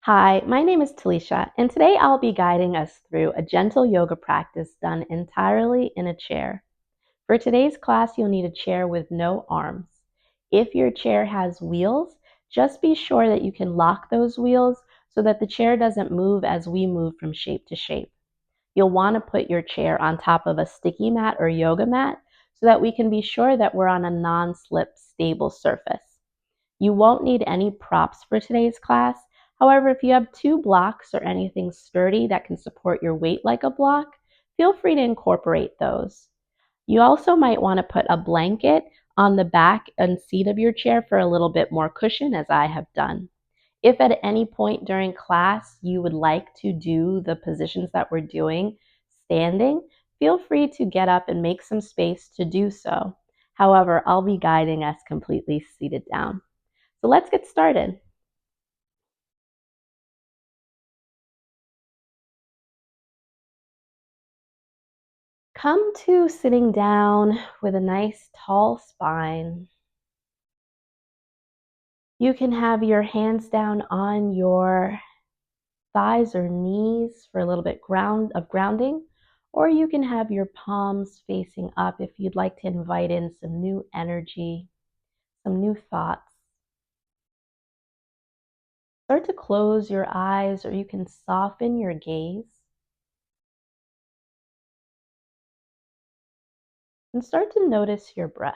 Hi, my name is Talisha, and today I'll be guiding us through a gentle yoga practice done entirely in a chair. For today's class, you'll need a chair with no arms. If your chair has wheels, just be sure that you can lock those wheels so that the chair doesn't move as we move from shape to shape. You'll want to put your chair on top of a sticky mat or yoga mat so that we can be sure that we're on a non-slip, stable surface. You won't need any props for today's class. However, if you have two blocks or anything sturdy that can support your weight like a block, feel free to incorporate those. You also might want to put a blanket on the back and seat of your chair for a little bit more cushion, as I have done. If at any point during class you would like to do the positions that we're doing standing, feel free to get up and make some space to do so. However, I'll be guiding us completely seated down. So let's get started. Come to sitting down with a nice tall spine. You can have your hands down on your thighs or knees for a little bit of grounding, or you can have your palms facing up if you'd like to invite in some new energy, some new thoughts. Start to close your eyes, or you can soften your gaze and start to notice your breath.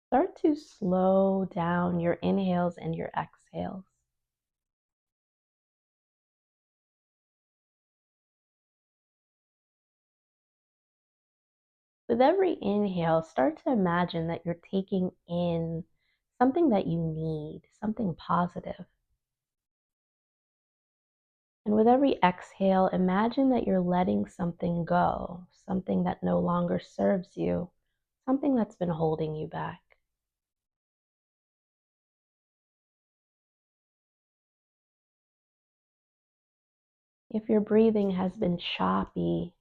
Start to slow down your inhales and your exhales. With every inhale, start to imagine that you're taking in something that you need, something positive. And with every exhale, imagine that you're letting something go, something that no longer serves you, something that's been holding you back. If your breathing has been choppy,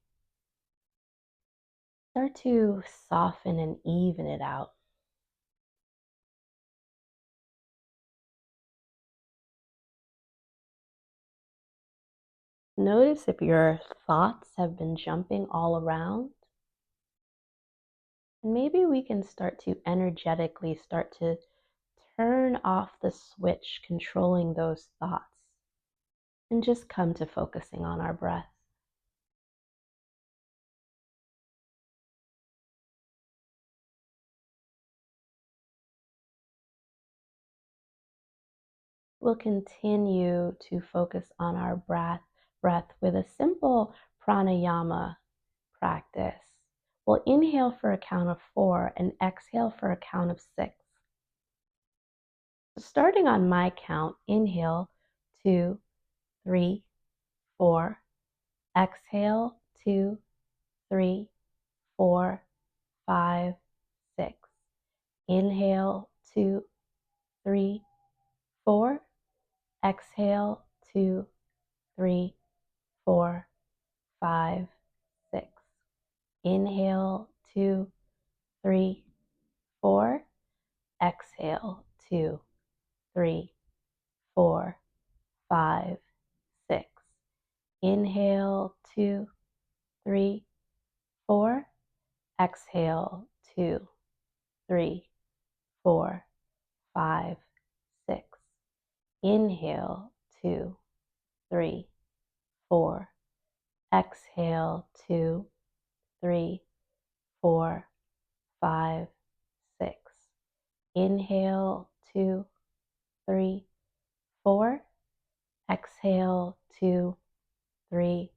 start to soften and even it out. Notice if your thoughts have been jumping all around. And maybe we can start to energetically start to turn off the switch controlling those thoughts and just come to focusing on our breath. We'll continue to focus on our breath with a simple pranayama practice. We'll inhale for a count of 4 and exhale for a count of 6. So starting on my count, inhale 2, 3, 4. Exhale 2, 3, 4, 5, 6. Inhale 2, 3, 4. Exhale 2, 3, 4, 5, 6. Inhale 2, 3, 4. Exhale 2, 3, 4, 5, 6. Inhale 2, 3, 4. Exhale 2, 3, 4, 5, 6. Inhale 2, 3, 4. Exhale 2, 3, 4, 5, 6. Inhale 2, 3, 4. Exhale 2, 3,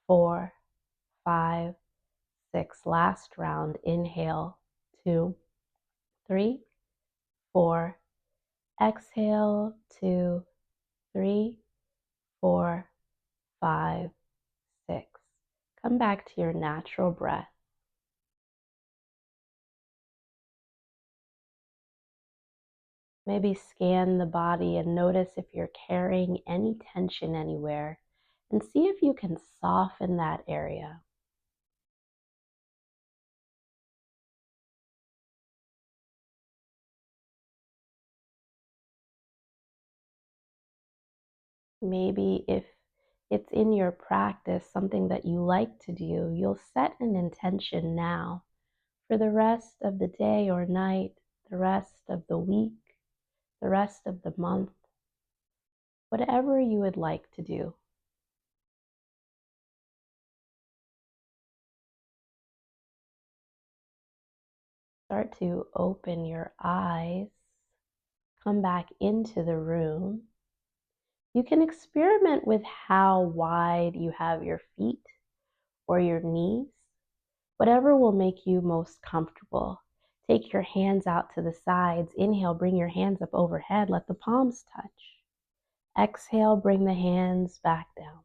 4, 5, 6. Last round. Inhale 2, 3, 4. Exhale 2, 3, 4, 5, 6. Come back to your natural breath. Maybe scan the body and notice if you're carrying any tension anywhere and see if you can soften that area. Maybe if it's in your practice, something that you like to do, you'll set an intention now for the rest of the day or night, the rest of the week, the rest of the month, whatever you would like to do. Start to open your eyes, come back into the room. You can experiment with how wide you have your feet or your knees, whatever will make you most comfortable. Take your hands out to the sides. Inhale, bring your hands up overhead. Let the palms touch. Exhale, bring the hands back down.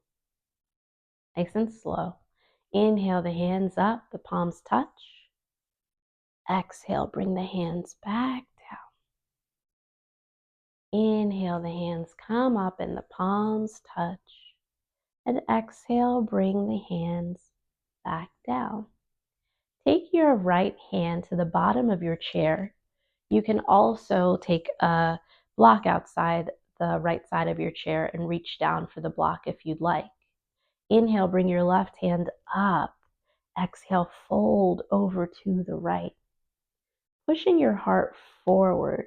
Nice and slow. Inhale, the hands up, the palms touch. Exhale, bring the hands back down. Inhale, the hands come up and the palms touch. And exhale, bring the hands back down. Take your right hand to the bottom of your chair. You can also take a block outside the right side of your chair and reach down for the block if you'd like. Inhale, bring your left hand up. Exhale, fold over to the right. Pushing your heart forward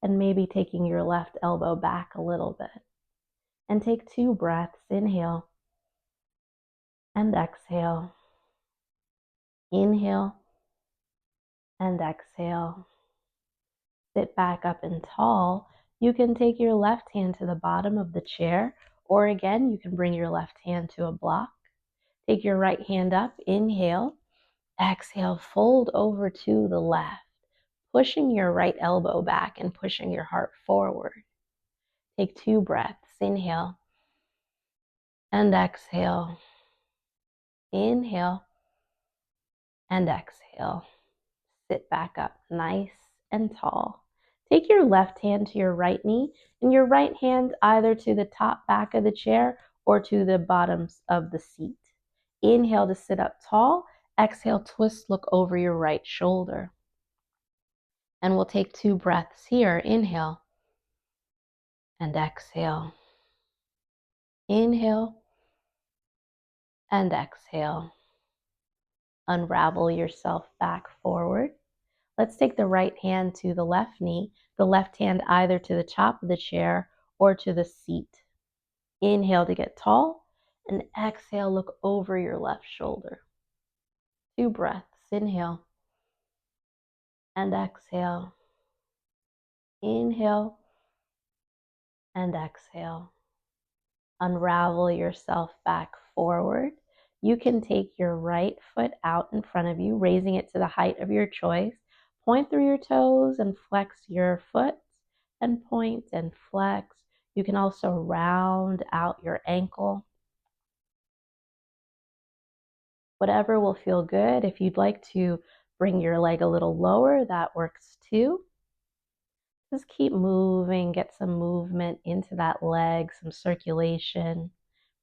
and maybe taking your left elbow back a little bit. And take 2 breaths. Inhale and exhale. Inhale and exhale. Sit back up and tall. You can take your left hand to the bottom of the chair, or again, you can bring your left hand to a block. Take your right hand up. Inhale. Exhale, fold over to the left, pushing your right elbow back and pushing your heart forward. Take 2 breaths. Inhale and exhale. Inhale and exhale. Sit back up nice and tall. Take your left hand to your right knee and your right hand either to the top back of the chair or to the bottoms of the seat. Inhale to sit up tall. Exhale, twist, look over your right shoulder. And we'll take 2 breaths here. Inhale and exhale. Inhale and exhale. Unravel yourself back forward. Let's take the right hand to the left knee, the left hand either to the top of the chair or to the seat. Inhale to get tall, and exhale, look over your left shoulder. 2 breaths. Inhale and exhale. Inhale and exhale. Unravel yourself back forward. You can take your right foot out in front of you, raising it to the height of your choice. Point through your toes and flex your foot, and point and flex. You can also round out your ankle. Whatever will feel good. If you'd like to bring your leg a little lower, that works too. Just keep moving, get some movement into that leg, some circulation,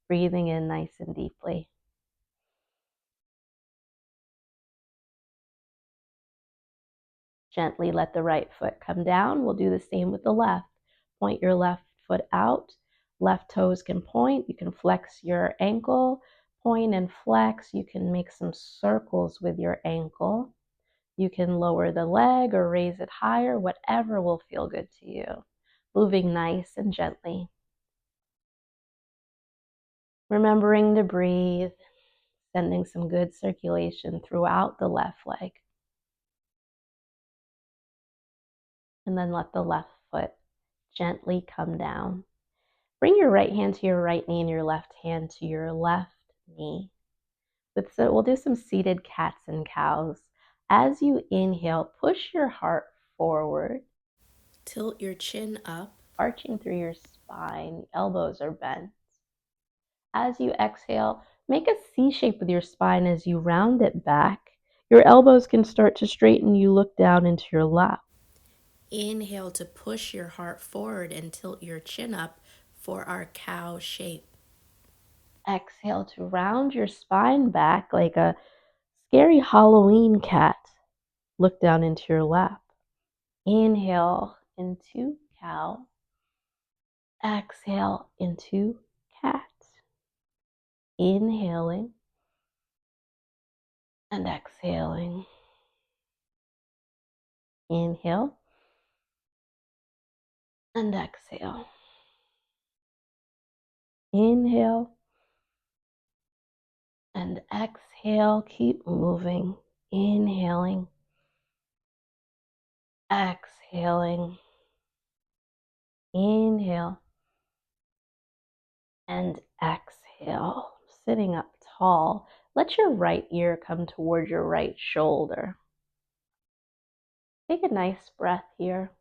breathing in nice and deeply. Gently let the right foot come down. We'll do the same with the left. Point your left foot out. Left toes can point. You can flex your ankle, point and flex. You can make some circles with your ankle. You can lower the leg or raise it higher, whatever will feel good to you. Moving nice and gently. Remembering to breathe, sending some good circulation throughout the left leg. And then let the left foot gently come down. Bring your right hand to your right knee and your left hand to your left knee. We'll do some seated cats and cows. As you inhale, push your heart forward. Tilt your chin up, arching through your spine. Elbows are bent. As you exhale, make a C shape with your spine as you round it back. Your elbows can start to straighten. You look down into your lap. Inhale to push your heart forward and tilt your chin up for our cow shape. Exhale to round your spine back like a scary Halloween cat. Look down into your lap. Inhale into cow. Exhale into cat. Inhaling and exhaling. Inhale and exhale. Inhale and exhale. Keep moving. Inhaling, exhaling. Inhale and exhale. Sitting up tall. Let your right ear come toward your right shoulder. Take a nice breath here.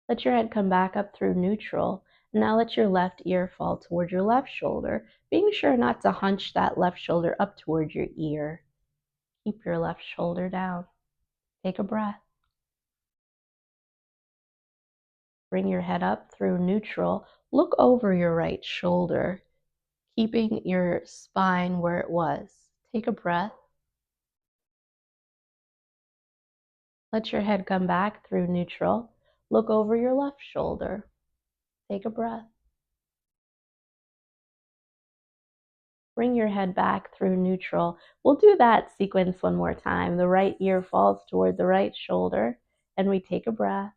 Let your head come back up through neutral. Now let your left ear fall toward your left shoulder, being sure not to hunch that left shoulder up toward your ear. Keep your left shoulder down. Take a breath. Bring your head up through neutral. Look over your right shoulder, keeping your spine where it was. Take a breath. Let your head come back through neutral. Look over your left shoulder. Take a breath. Bring your head back through neutral. We'll do that sequence one more time. The right ear falls toward the right shoulder, and we take a breath.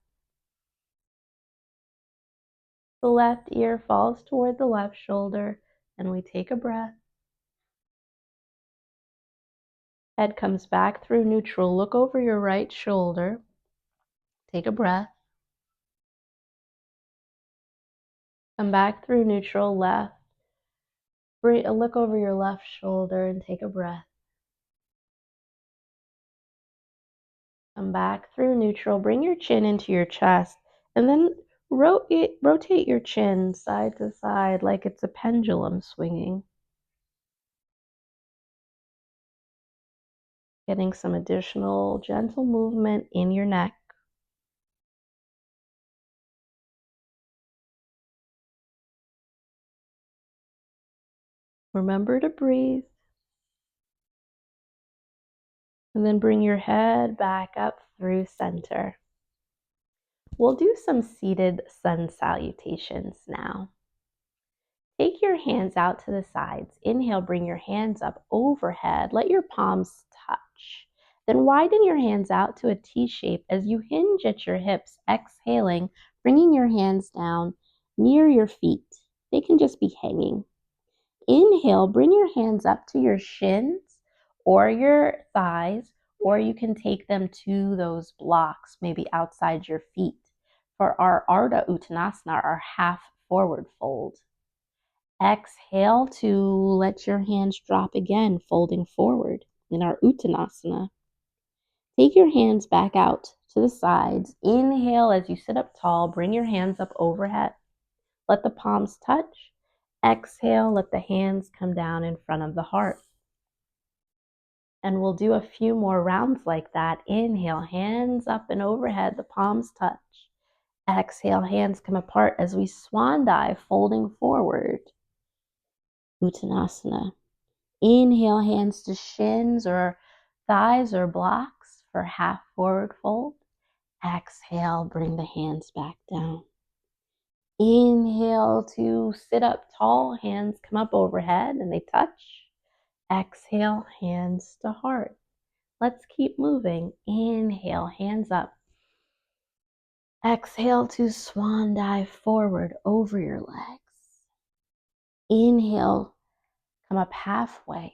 The left ear falls toward the left shoulder, and we take a breath. Head comes back through neutral. Look over your right shoulder. Take a breath. Come back through neutral, left. Look over your left shoulder and take a breath. Come back through neutral. Bring your chin into your chest, and then rotate your chin side to side like it's a pendulum swinging. Getting some additional gentle movement in your neck. Remember to breathe. And then bring your head back up through center. We'll do some seated sun salutations now. Take your hands out to the sides. Inhale, bring your hands up overhead. Let your palms touch. Then widen your hands out to a T shape as you hinge at your hips. Exhaling, bringing your hands down near your feet. They can just be hanging. Inhale, bring your hands up to your shins or your thighs, or you can take them to those blocks, maybe outside your feet. For our Ardha Uttanasana, our half forward fold. Exhale to let your hands drop again, folding forward in our Uttanasana. Take your hands back out to the sides. Inhale as you sit up tall, bring your hands up overhead. Let the palms touch. Exhale, let the hands come down in front of the heart. And we'll do a few more rounds like that. Inhale, hands up and overhead, the palms touch. Exhale, hands come apart as we swan dive, folding forward. Uttanasana. Inhale, hands to shins or thighs or blocks for half forward fold. Exhale, bring the hands back down. Inhale to sit up tall, hands come up overhead and they touch. Exhale, hands to heart. Let's keep moving. Inhale, hands up. Exhale to swan dive forward over your legs. Inhale, come up halfway.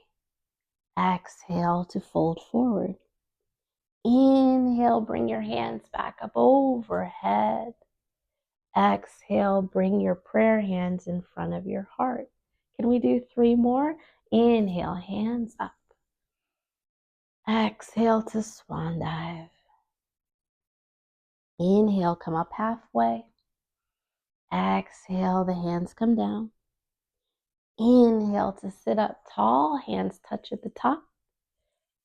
Exhale to fold forward. Inhale, bring your hands back up overhead. Exhale, bring your prayer hands in front of your heart. Can we do 3 more? Inhale, hands up. Exhale to swan dive. Inhale, come up halfway. Exhale, the hands come down. Inhale to sit up tall, hands touch at the top.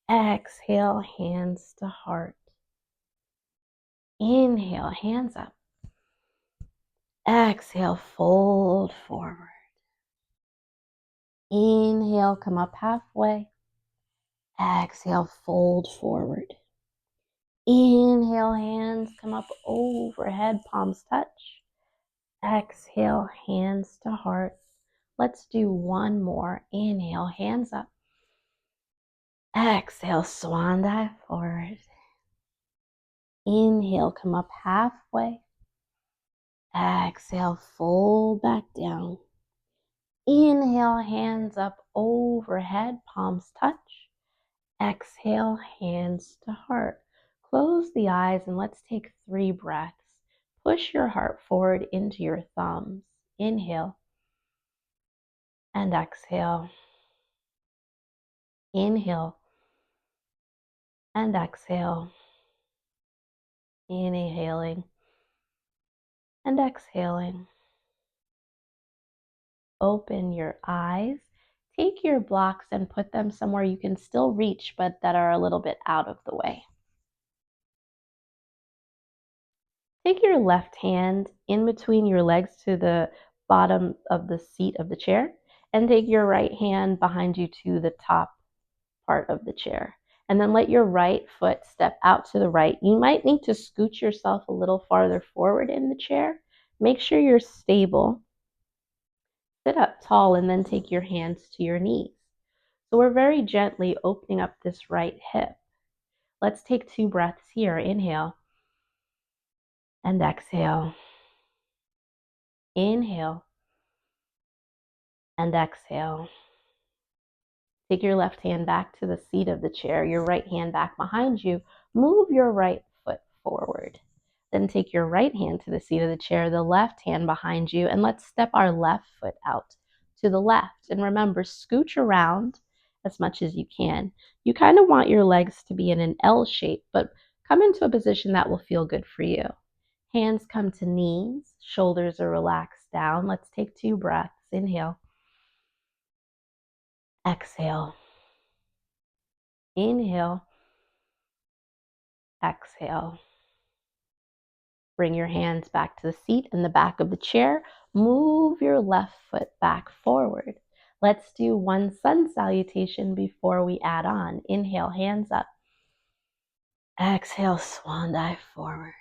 Exhale, hands to heart. Inhale, hands up. Exhale, fold forward. Inhale, come up halfway. Exhale, fold forward. Inhale, hands come up overhead, palms touch. Exhale, hands to heart. Let's do one more. Inhale, hands up. Exhale, swan dive forward. Inhale, come up halfway. Exhale, fold back down. Inhale, hands up overhead, palms touch. Exhale, hands to heart. Close the eyes and let's take 3 breaths. Push your heart forward into your thumbs. Inhale and exhale. Inhale and exhale. Inhaling and exhaling. Open your eyes. Take your blocks and put them somewhere you can still reach, but that are a little bit out of the way. Take your left hand in between your legs to the bottom of the seat of the chair, and take your right hand behind you to the top part of the chair. And then let your right foot step out to the right. You might need to scoot yourself a little farther forward in the chair. Make sure you're stable. Sit up tall and then take your hands to your knees. So we're very gently opening up this right hip. Let's take 2 breaths here. Inhale and exhale. Inhale and exhale. Take your left hand back to the seat of the chair, your right hand back behind you. Move your right foot forward. Then take your right hand to the seat of the chair, the left hand behind you, and let's step our left foot out to the left. And remember, scooch around as much as you can. You kind of want your legs to be in an L shape, but come into a position that will feel good for you. Hands come to knees, shoulders are relaxed down. Let's take 2 breaths. Inhale. Exhale. Inhale. Exhale. Bring your hands back to the seat in the back of the chair. Move your left foot back forward. Let's do one sun salutation before we add on. Inhale, hands up. Exhale, swan dive forward.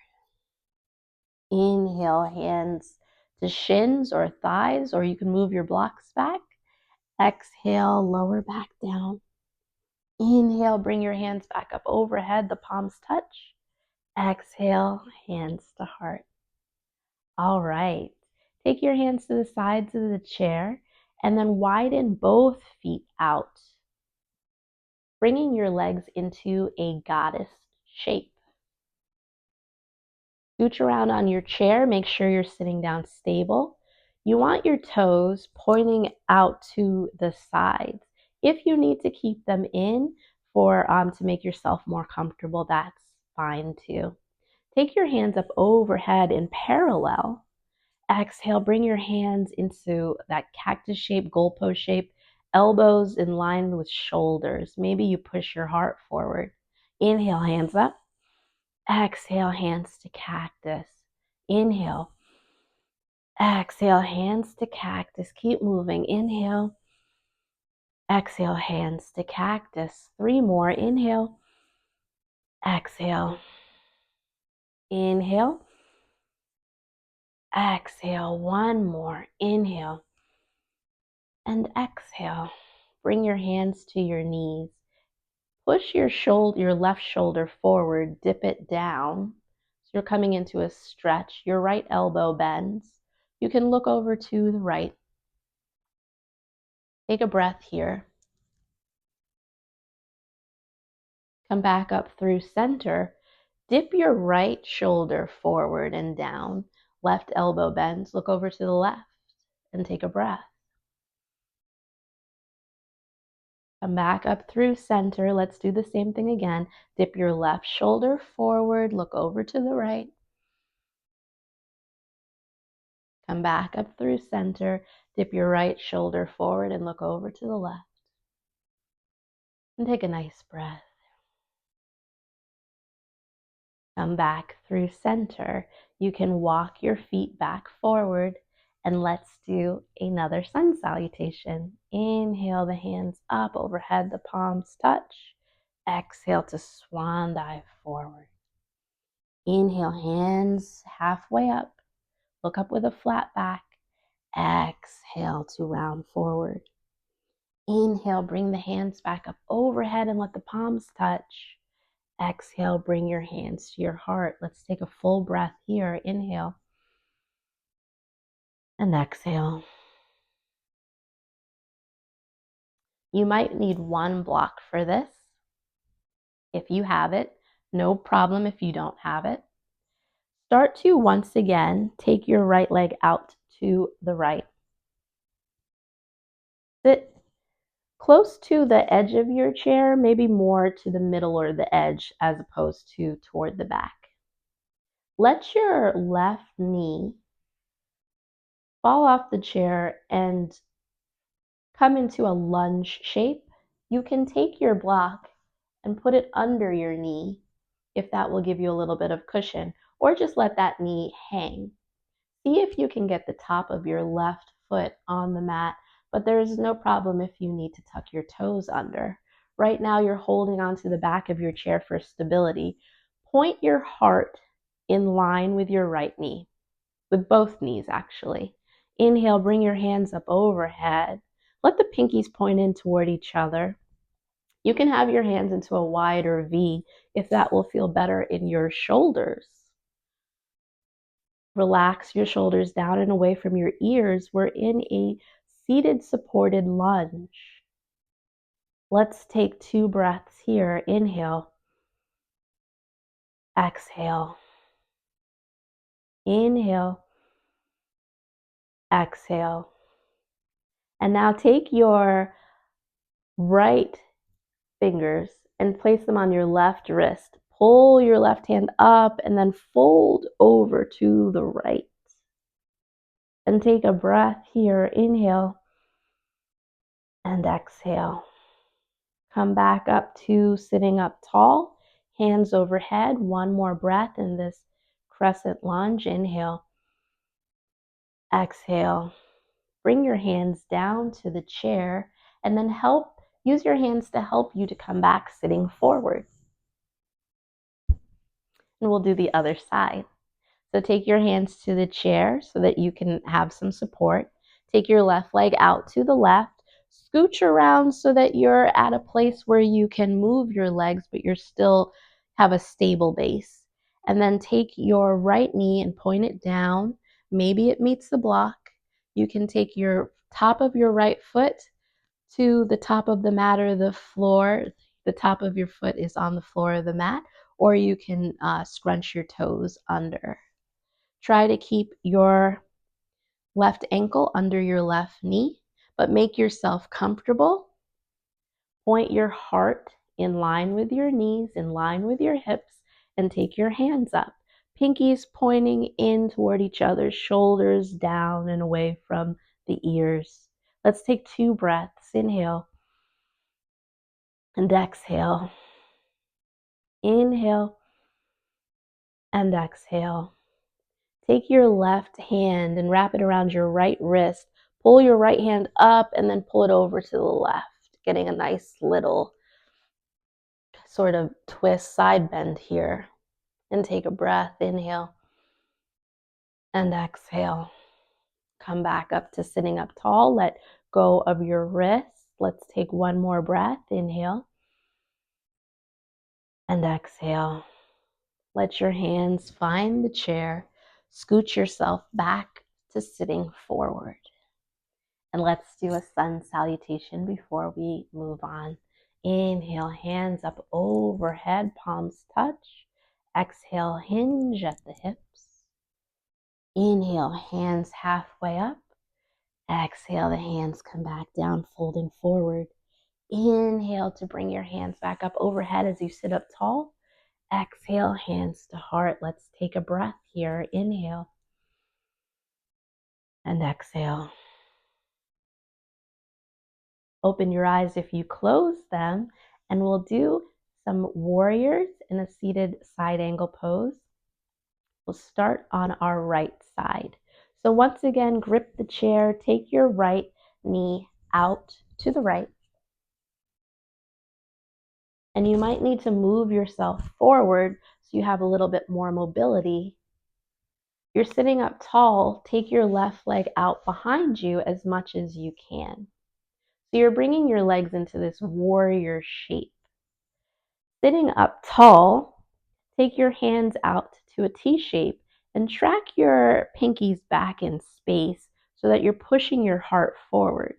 Inhale, hands to shins or thighs, or you can move your blocks back. Exhale, lower back down. Inhale, bring your hands back up overhead, the palms touch. Exhale, hands to heart. All right. Take your hands to the sides of the chair and then widen both feet out, bringing your legs into a goddess shape. Scooch around on your chair. Make sure you're sitting down stable. You want your toes pointing out to the sides. If you need to keep them in to make yourself more comfortable, that's fine too. Take your hands up overhead in parallel. Exhale, bring your hands into that cactus shape, goalpost shape, elbows in line with shoulders. Maybe you push your heart forward. Inhale, hands up. Exhale, hands to cactus. Inhale. Exhale, hands to cactus. Keep moving. Inhale. Exhale, hands to cactus. 3 more. Inhale. Exhale. Inhale. Exhale. 1 more. Inhale. And exhale. Bring your hands to your knees. Push your left shoulder forward, dip it down. So you're coming into a stretch. Your right elbow bends. You can look over to the right. Take a breath here. Come back up through center. Dip your right shoulder forward and down. Left elbow bends. Look over to the left and take a breath. Come back up through center. Let's do the same thing again. Dip your left shoulder forward. Look over to the right. Come back up through center. Dip your right shoulder forward and look over to the left. And take a nice breath. Come back through center. You can walk your feet back forward. And let's do another sun salutation. Inhale the hands up overhead, the palms touch. Exhale to swan dive forward. Inhale, hands halfway up. Look up with a flat back. Exhale to round forward. Inhale, bring the hands back up overhead and let the palms touch. Exhale, bring your hands to your heart. Let's take a full breath here. Inhale and exhale. You might need one block for this. If you have it, no problem if you don't have it. Start to once again take your right leg out to the right. Sit close to the edge of your chair, maybe more to the middle or the edge as opposed to toward the back. Let your left knee fall off the chair and come into a lunge shape. You can take your block and put it under your knee if that will give you a little bit of cushion, or just let that knee hang. See if you can get the top of your left foot on the mat, but there's no problem if you need to tuck your toes under. Right now, you're holding onto the back of your chair for stability. Point your heart in line with your right knee, with both knees actually. Inhale, bring your hands up overhead. Let the pinkies point in toward each other. You can have your hands into a wider V if that will feel better in your shoulders. Relax your shoulders down and away from your ears. We're in a seated supported lunge. Let's take 2 breaths here. Inhale, exhale. Inhale, exhale. And now take your right fingers and place them on your left wrist. Pull your left hand up and then fold over to the right. And take a breath here. Inhale and exhale. Come back up to sitting up tall, hands overhead. One more breath in this crescent lunge. Inhale, exhale. Bring your hands down to the chair and then use your hands to help you to come back sitting forward. And we'll do the other side. So take your hands to the chair so that you can have some support. Take your left leg out to the left. Scooch around so that you're at a place where you can move your legs, but you're still have a stable base. And then take your right knee and point it down. Maybe it meets the block. You can take your top of your right foot to the top of the mat or the floor. The top of your foot is on the floor of the mat, or you can scrunch your toes under. Try to keep your left ankle under your left knee, but make yourself comfortable. Point your heart in line with your knees, in line with your hips, and take your hands up. Pinkies pointing in toward each other, shoulders down and away from the ears. Let's take 2 breaths. Inhale and exhale. Inhale and exhale. Take your left hand and wrap it around your right wrist. Pull your right hand up and then pull it over to the left, getting a nice little sort of twist, side bend here. And take a breath. Inhale and exhale. Come back up to sitting up tall. Let go of your wrists. Let's take one more breath. Inhale and exhale. Let your hands find the chair. Scoot yourself back to sitting forward. And let's do a sun salutation before we move on. Inhale, hands up overhead, palms touch. Exhale, hinge at the hips. Inhale, hands halfway up. Exhale, the hands come back down, folding forward. Inhale to bring your hands back up overhead as you sit up tall. Exhale, hands to heart. Let's take a breath here. Inhale and exhale. Open your eyes if you close them, and we'll do some warriors in a seated side angle pose. We'll start on our right side. So once again, grip the chair, take your right knee out to the right. And you might need to move yourself forward so you have a little bit more mobility. You're sitting up tall, take your left leg out behind you as much as you can. So you're bringing your legs into this warrior shape. Sitting up tall, take your hands out to a T shape and track your pinkies back in space so that you're pushing your heart forward.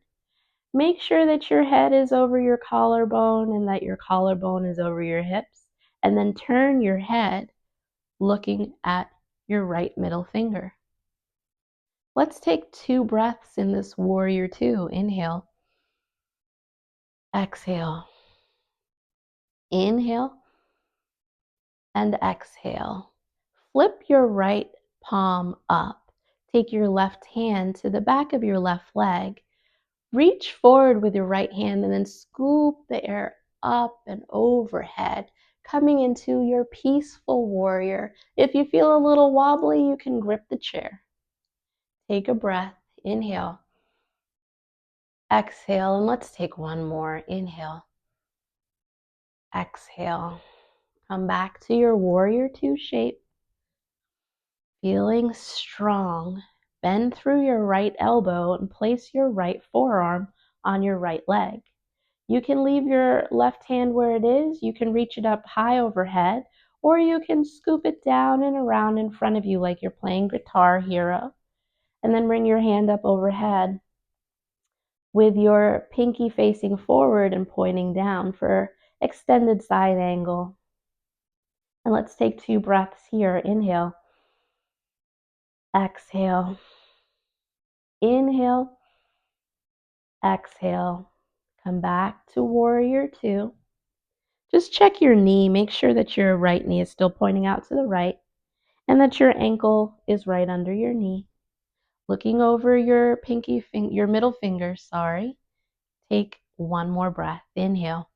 Make sure that your head is over your collarbone and that your collarbone is over your hips, and then turn your head looking at your right middle finger. Let's take 2 breaths in this warrior two. Inhale, exhale, inhale, and exhale. Flip your right palm up. Take your left hand to the back of your left leg. Reach forward with your right hand and then scoop the air up and overhead, coming into your peaceful warrior. If you feel a little wobbly, you can grip the chair. Take a breath. Inhale, exhale, and let's take one more. Inhale, exhale. Come back to your warrior two shape. Feeling strong, bend through your right elbow and place your right forearm on your right leg. You can leave your left hand where it is. You can reach it up high overhead, or you can scoop it down and around in front of you like you're playing Guitar Hero. And then bring your hand up overhead with your pinky facing forward and pointing down for extended side angle. And let's take 2 breaths here. Inhale, exhale, inhale, exhale. Come back to warrior two. Just check your knee. Make sure that your right knee is still pointing out to the right and that your ankle is right under your knee. Looking over your your middle finger, sorry. Take one more breath. Inhale,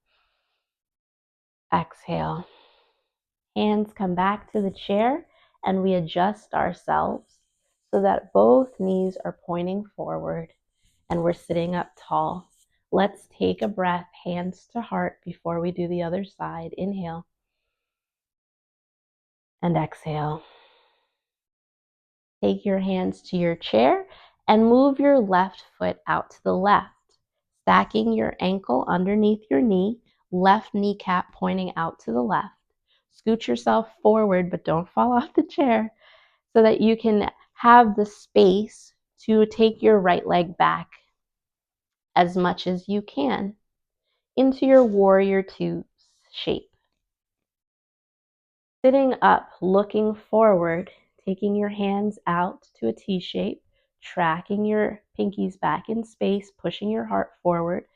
exhale. Hands come back to the chair and we adjust ourselves so that both knees are pointing forward and we're sitting up tall. Let's take a breath, hands to heart, before we do the other side. Inhale and exhale. Take your hands to your chair and move your left foot out to the left, stacking your ankle underneath your knee, left kneecap pointing out to the left. Scoot yourself forward, but don't fall off the chair so that you can have the space to take your right leg back as much as you can into your warrior two shape. Sitting up, looking forward, taking your hands out to a T shape, tracking your pinkies back in space, pushing your heart forward.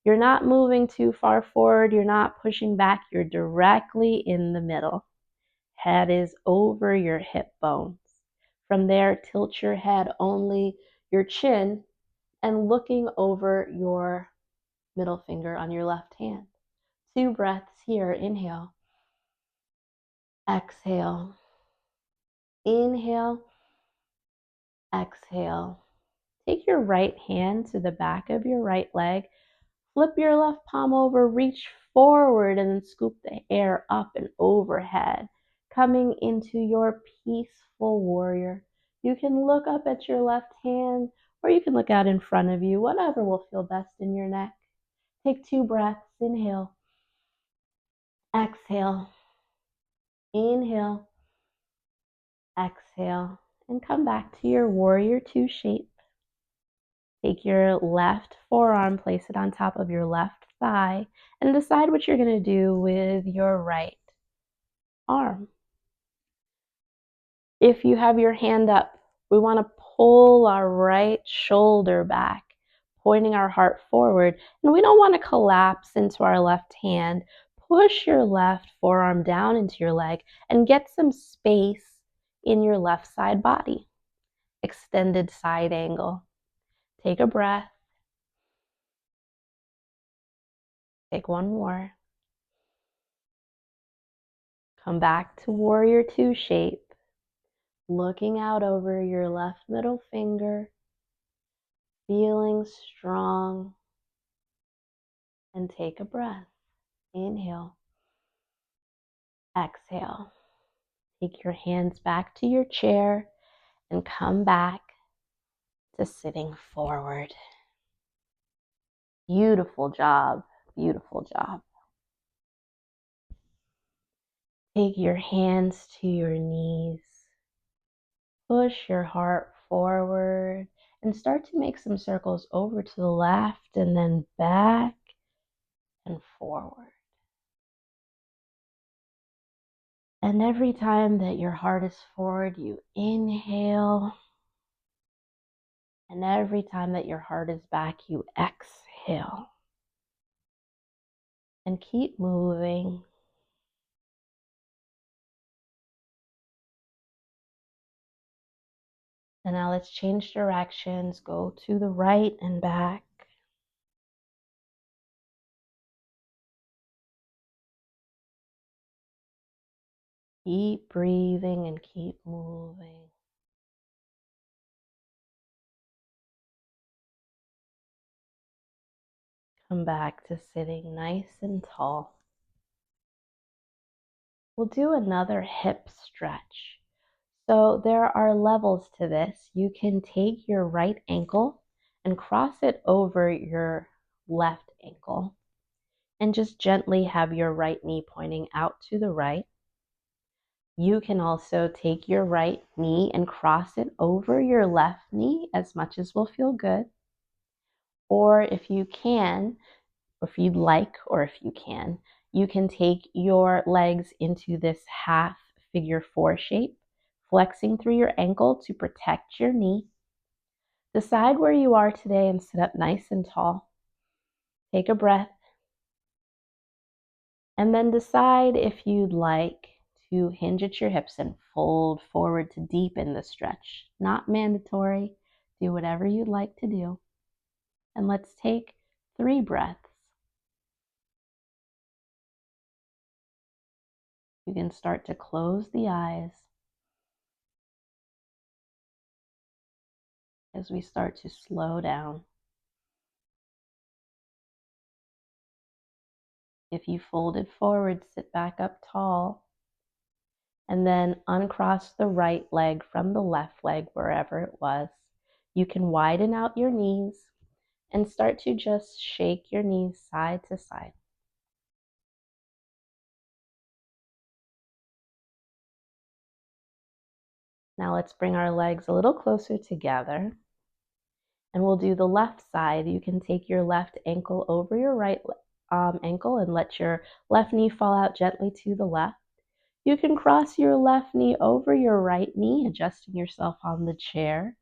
You're not moving too far forward, you're not pushing back, you're directly in the middle. Head is over your hip bones. From there, tilt your head only your chin and looking over your middle finger on your left hand. 2 breaths here. Inhale, exhale, inhale, exhale. Take your right hand to the back of your right leg. Flip your left palm over, reach forward, and then scoop the air up and overhead, coming into your peaceful warrior. You can look up at your left hand, or you can look out in front of you, whatever will feel best in your neck. Take 2 breaths. Inhale, exhale, inhale, exhale, and come back to your warrior two shape. Take your left forearm, place it on top of your left thigh, and decide what you're going to do with your right arm. If you have your hand up, we want to pull our right shoulder back, pointing our heart forward, and we don't want to collapse into our left hand. Push your left forearm down into your leg and get some space in your left side body. Extended side angle. Take a breath. Take one more. Come back to warrior two shape, looking out over your left middle finger, feeling strong, and take a breath. Inhale, exhale. Take your hands back to your chair and come back to sitting forward. Beautiful job. Beautiful job. Take your hands to your knees. Push your heart forward and start to make some circles over to the left and then back and forward. And every time that your heart is forward, you inhale. And every time that your heart is back, you exhale. And keep moving. And now let's change directions. Go to the right and back. Keep breathing and keep moving. Come back to sitting nice and tall. We'll do another hip stretch. So there are levels to this. You can take your right ankle and cross it over your left ankle and just gently have your right knee pointing out to the right. You can also take your right knee and cross it over your left knee as much as will feel good. Or if you can, or if you'd like, or if you can take your legs into this half figure four shape, flexing through your ankle to protect your knee. Decide where you are today and sit up nice and tall. Take a breath. And then decide if you'd like to hinge at your hips and fold forward to deepen the stretch. Not mandatory. Do whatever you'd like to do. And let's take 3 breaths. You can start to close the eyes as we start to slow down. If you folded forward, sit back up tall. And then uncross the right leg from the left leg, wherever it was. You can widen out your knees and start to just shake your knees side to side. Now let's bring our legs a little closer together. And we'll do the left side. You can take your left ankle over your right ankle and let your left knee fall out gently to the left. You can cross your left knee over your right knee, adjusting yourself on the chair,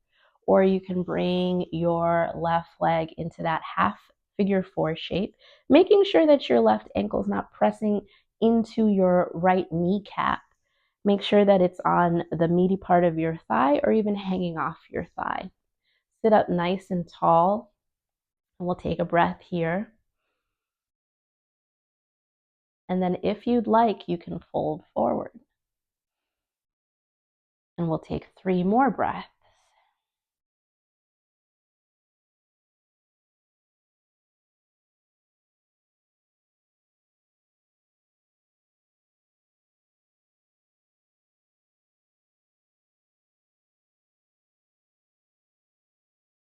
or you can bring your left leg into that half figure four shape, making sure that your left ankle is not pressing into your right kneecap. Make sure that it's on the meaty part of your thigh or even hanging off your thigh. Sit up nice and tall, and we'll take a breath here. And then if you'd like, you can fold forward. And we'll take 3 more breaths.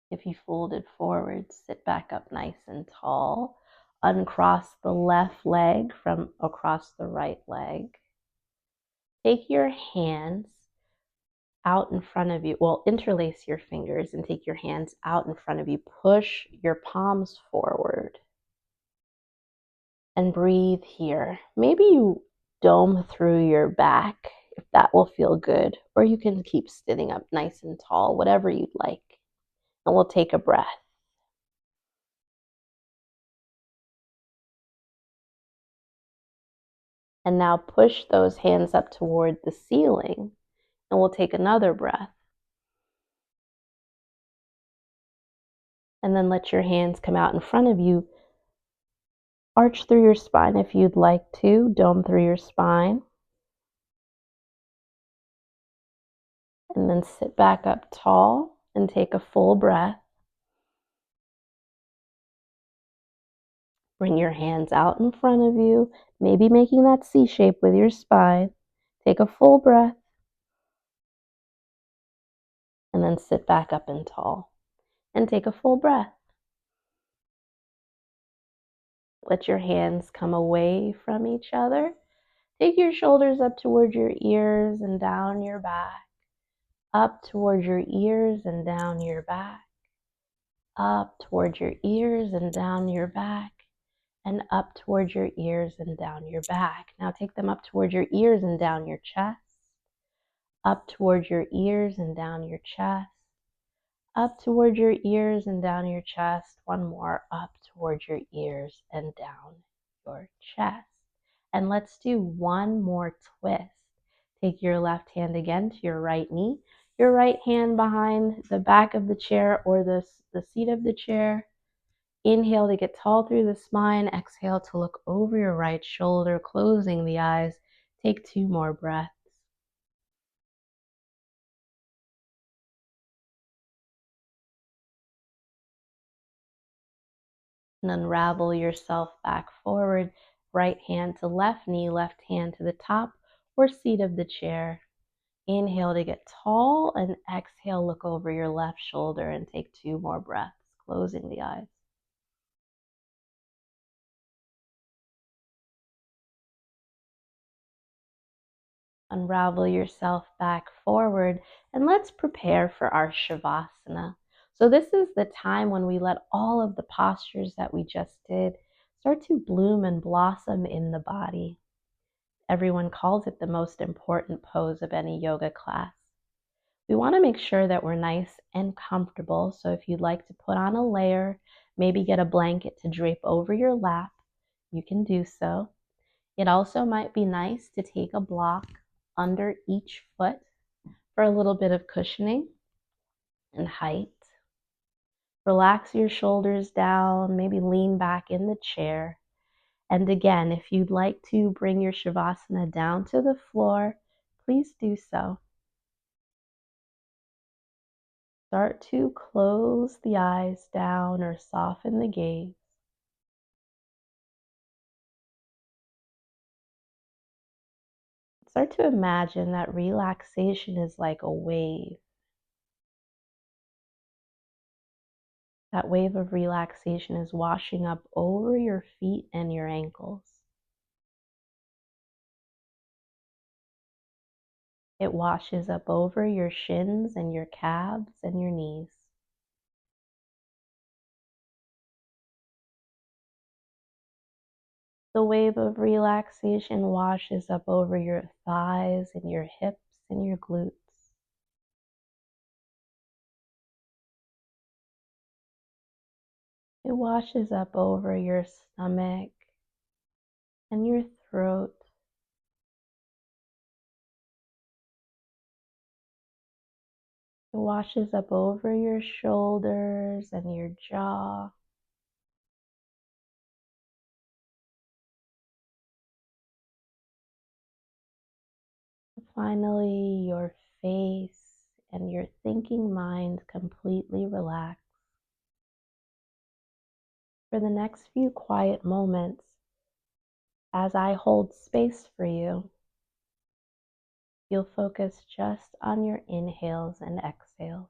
If you folded forward, sit back up nice and tall. Uncross the left leg from across the right leg. Take your hands out in front of you. Well, interlace your fingers and take your hands out in front of you. Push your palms forward. And breathe here. Maybe you dome through your back if that will feel good. Or you can keep sitting up nice and tall, whatever you'd like. And we'll take a breath. And now push those hands up toward the ceiling. And we'll take another breath. And then let your hands come out in front of you. Arch through your spine if you'd like to. Dome through your spine. And then sit back up tall and take a full breath. Bring your hands out in front of you, maybe making that C shape with your spine. Take a full breath and then sit back up and tall. And take a full breath. Let your hands come away from each other. Take your shoulders up towards your ears and down your back. Up towards your ears and down your back. Up towards your ears and down your back. And up towards your ears and down your back. Now take them up towards your ears and down your chest. Up towards your ears and down your chest. Up towards your ears and down your chest. One more, up towards your ears and down your chest. And let's do one more twist. Take your left hand again to your right knee, your right hand behind the back of the chair or the seat of the chair. Inhale to get tall through the spine. Exhale to look over your right shoulder, closing the eyes. Take 2 more breaths. And unravel yourself back forward, right hand to left knee, left hand to the top or seat of the chair. Inhale to get tall and exhale, look over your left shoulder and take 2 more breaths, closing the eyes. Unravel yourself back forward and let's prepare for our Shavasana. So this is the time when we let all of the postures that we just did start to bloom and blossom in the body. Everyone calls it the most important pose of any yoga class. We want to make sure that we're nice and comfortable. So if you'd like to put on a layer, maybe get a blanket to drape over your lap, you can do so. It also might be nice to take a block under each foot for a little bit of cushioning and height. Relax your shoulders down, maybe lean back in the chair. And again, if you'd like to bring your Shavasana down to the floor, please do so. Start to close the eyes down or soften the gaze. Start to imagine that relaxation is like a wave. That wave of relaxation is washing up over your feet and your ankles. It washes up over your shins and your calves and your knees. The wave of relaxation washes up over your thighs and your hips and your glutes. It washes up over your stomach and your throat. It washes up over your shoulders and your jaw. Finally, your face and your thinking mind completely relax. For the next few quiet moments, as I hold space for you, you'll focus just on your inhales and exhales.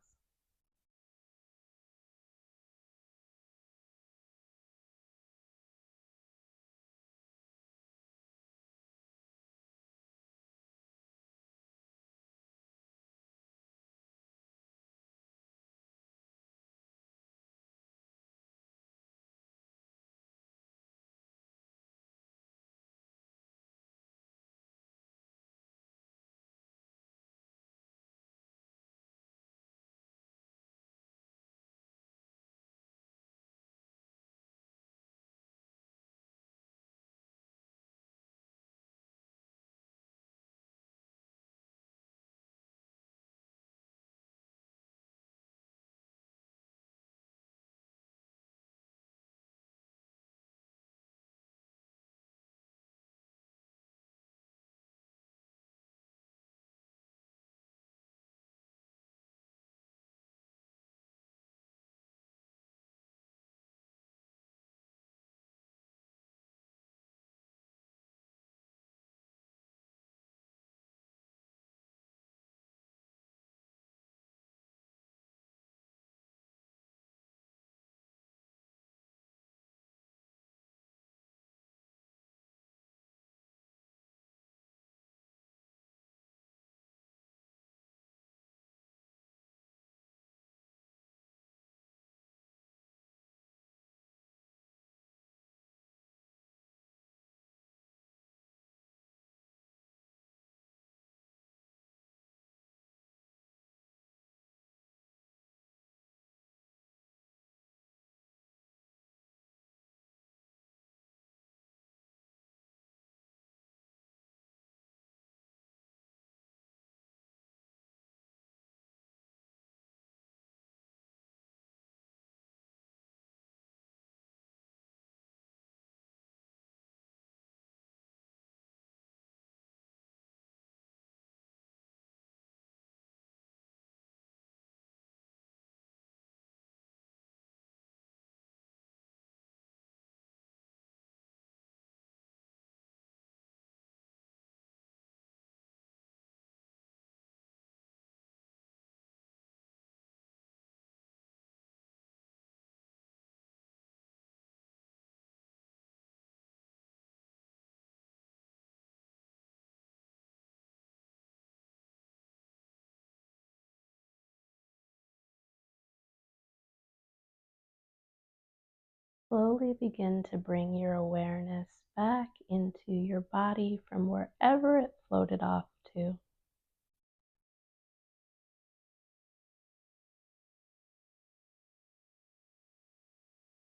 Slowly begin to bring your awareness back into your body from wherever it floated off to.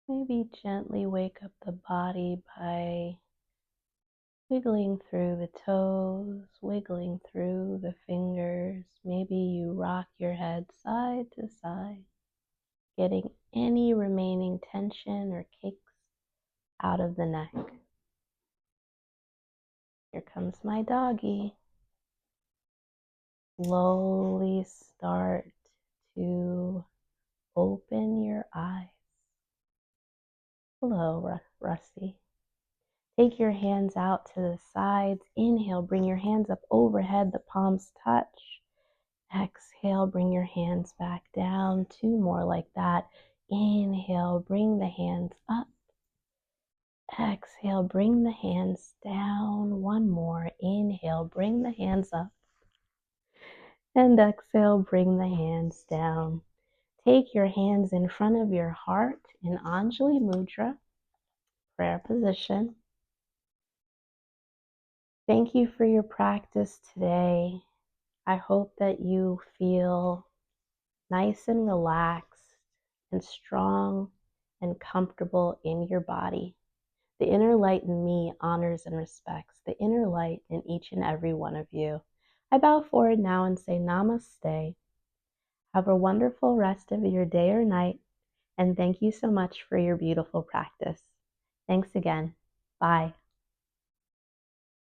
Maybe gently wake up the body by wiggling through the toes, wiggling through the fingers. Maybe you rock your head side to side, getting any remaining tension or kicks out of the neck. Here comes my doggy. Slowly start to open your eyes. Hello, Rusty. Take your hands out to the sides. Inhale, bring your hands up overhead, the palms touch. Exhale, bring your hands back down. Two more like that. Inhale, bring the hands up. Exhale, bring the hands down. One more. Inhale, bring the hands up. And exhale, bring the hands down. Take your hands in front of your heart in Anjali Mudra, prayer position. Thank you for your practice today. I hope that you feel nice and relaxed and strong and comfortable in your body. The inner light in me honors and respects the inner light in each and every one of you. I bow forward now and say namaste. Have a wonderful rest of your day or night, and thank you so much for your beautiful practice. Thanks again. Bye.